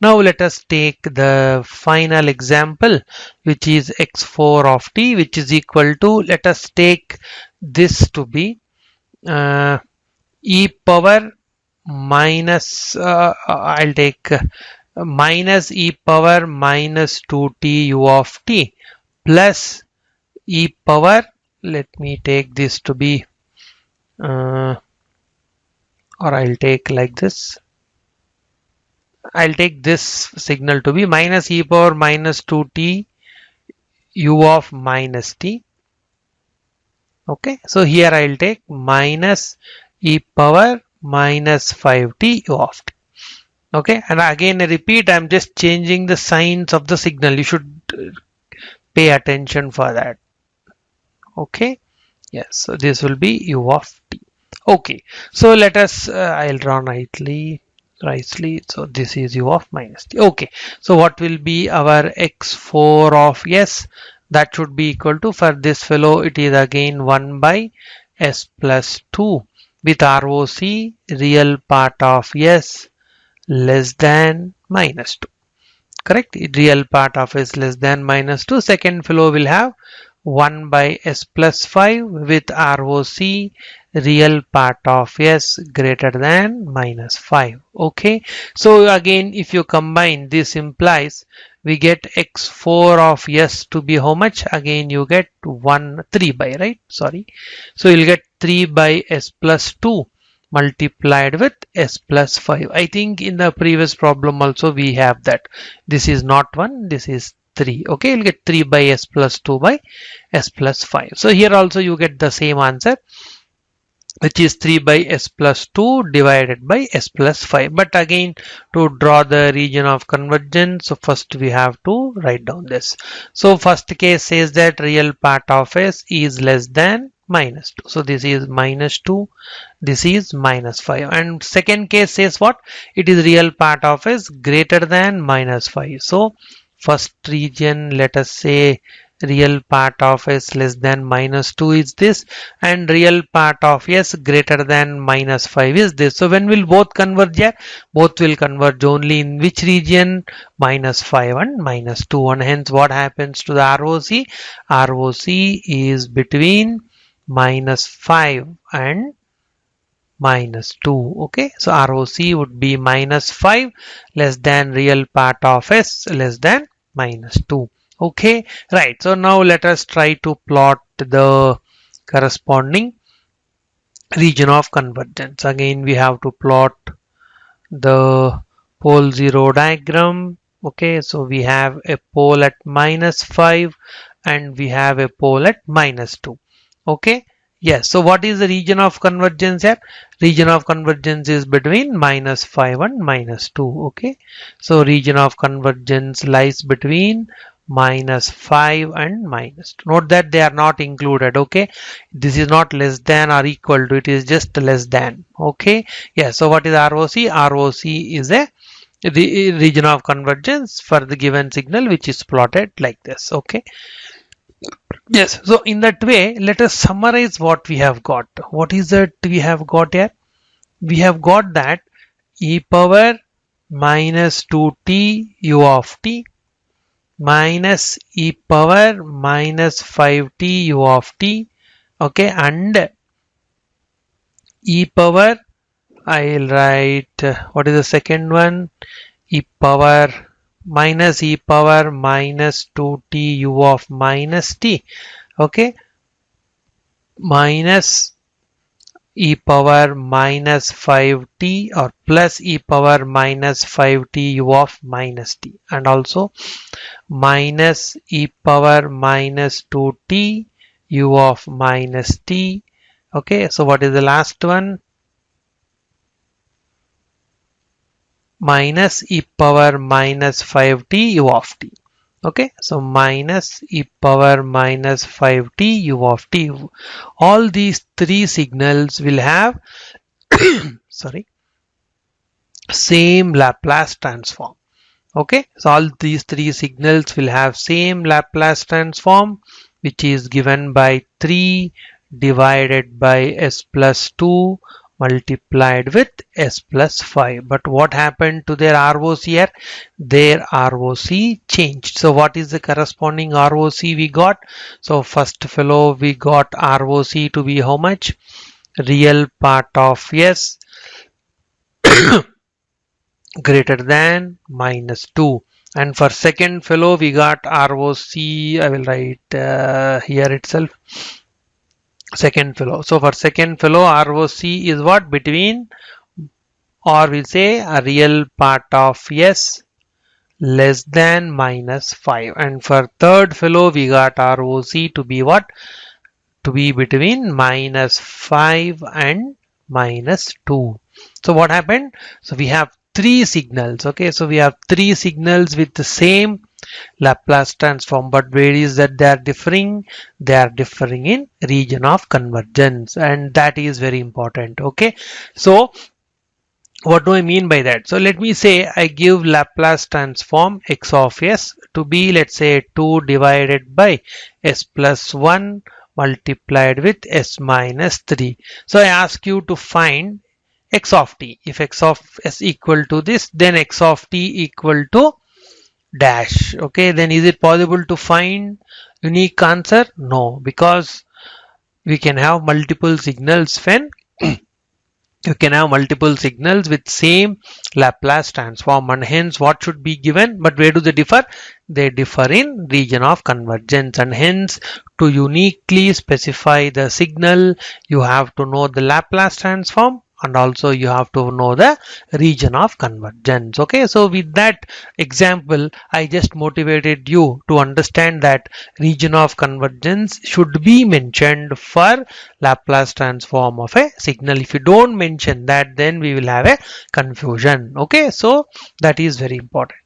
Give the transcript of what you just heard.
Now let us take the final example, which is x4 of t, which is equal to, let us take this to be e power minus, I'll take minus e power minus 2t u of t plus e power, let me take this to be, or I'll take like this. I'll take this signal to be minus e power minus 2t u of minus t. Okay, so here I'll take minus e power minus 5t u of t. Okay, and again I repeat, I'm just changing the signs of the signal. You should pay attention for that. Okay, yes, so this will be u of t. Okay, so let us, I'll draw nicely. So this is u of minus t. Okay, so what will be our x4 of s? That should be equal to, for this fellow it is again 1 by s plus 2 with ROC real part of s less than minus 2. Correct? Real part of s less than minus 2. Second fellow will have 1 by s plus 5 with ROC real part of s greater than minus 5. Okay, so again if you combine, this implies we get x4 of s to be how much? Again you get 3 by, right? Sorry, so you'll get 3 by s plus 2 multiplied with s plus 5. I think in the previous problem also we have that. This is not 1, this is 3. Okay, you'll get 3 by s plus 2 by s plus 5. So here also you get the same answer, which is 3 by s plus 2 divided by s plus 5. But again, to draw the region of convergence, so first we have to write down this. So first case says that real part of s is less than minus 2. So this is minus 2, this is minus 5. And second case says what? It is real part of s greater than minus 5. So first region, let us say real part of s less than minus 2 is this, and real part of s greater than minus 5 is this. So when will both converge here? Both will converge only in which region? Minus 5 and minus 2. And hence what happens to the ROC? ROC is between minus 5 and minus 2. Okay, so ROC would be minus 5 less than real part of s less than minus 2. Okay, right. So now let us try to plot the corresponding region of convergence. Again, we have to plot the pole 0 diagram. Okay, so we have a pole at minus 5 and we have a pole at minus 2. Okay, yes. So what is the region of convergence here? Region of convergence is between minus 5 and minus 2. Okay, so region of convergence lies between minus 5 and minus 2. Note that they are not included. Okay, this is not less than or equal to, it is just less than. Okay, yeah. So what is ROC? ROC is the region of convergence for the given signal, which is plotted like this. Okay, yes. So in that way, let us summarize what we have got. What is that we have got here? We have got that e power minus 2t u of t minus e power minus 5t u of t. Okay, and e power, I'll write, what is the second one? E power minus 2t u of minus t. Okay, minus e power minus 5t or plus e power minus 5t u of minus t, and also minus e power minus 2t u of minus t. Okay, so what is the last one? Minus e power minus 5t u of t. Okay, so minus e power minus 5t u of t. All these three signals will have sorry, same Laplace transform. Okay, so all these three signals will have same Laplace transform, which is given by 3 divided by s plus 2 multiplied with s plus 5. But what happened to their ROC here? Their ROC changed. So what is the corresponding ROC we got? So first fellow we got ROC to be how much? Real part of s greater than minus 2. And for second fellow we got ROC, I will write here itself, second fellow. So for second fellow ROC is what? Between, or we'll say a real part of s less than minus 5. And for third fellow we got ROC to be what? To be between minus 5 and minus 2. So what happened? So we have three signals. Okay, so we have three signals with the same Laplace transform, but where is that they are differing? They are differing in region of convergence, and that is very important. Okay, so what do I mean by that? So let me say I give Laplace transform x of s to be, let's say, 2 divided by s plus 1 multiplied with s minus 3. So I ask you to find x of t. If x of s equal to this, then x of t equal to dash. Okay, then is it possible to find unique answer? No, because we can have multiple signals when you can have multiple signals with same Laplace transform, and hence what should be given. But where do they differ? They differ in region of convergence, and hence to uniquely specify the signal you have to know the Laplace transform, and also you have to know the region of convergence. Okay, so with that example I just motivated you to understand that region of convergence should be mentioned for Laplace transform of a signal. If you don't mention that, then we will have a confusion. Okay, so that is very important.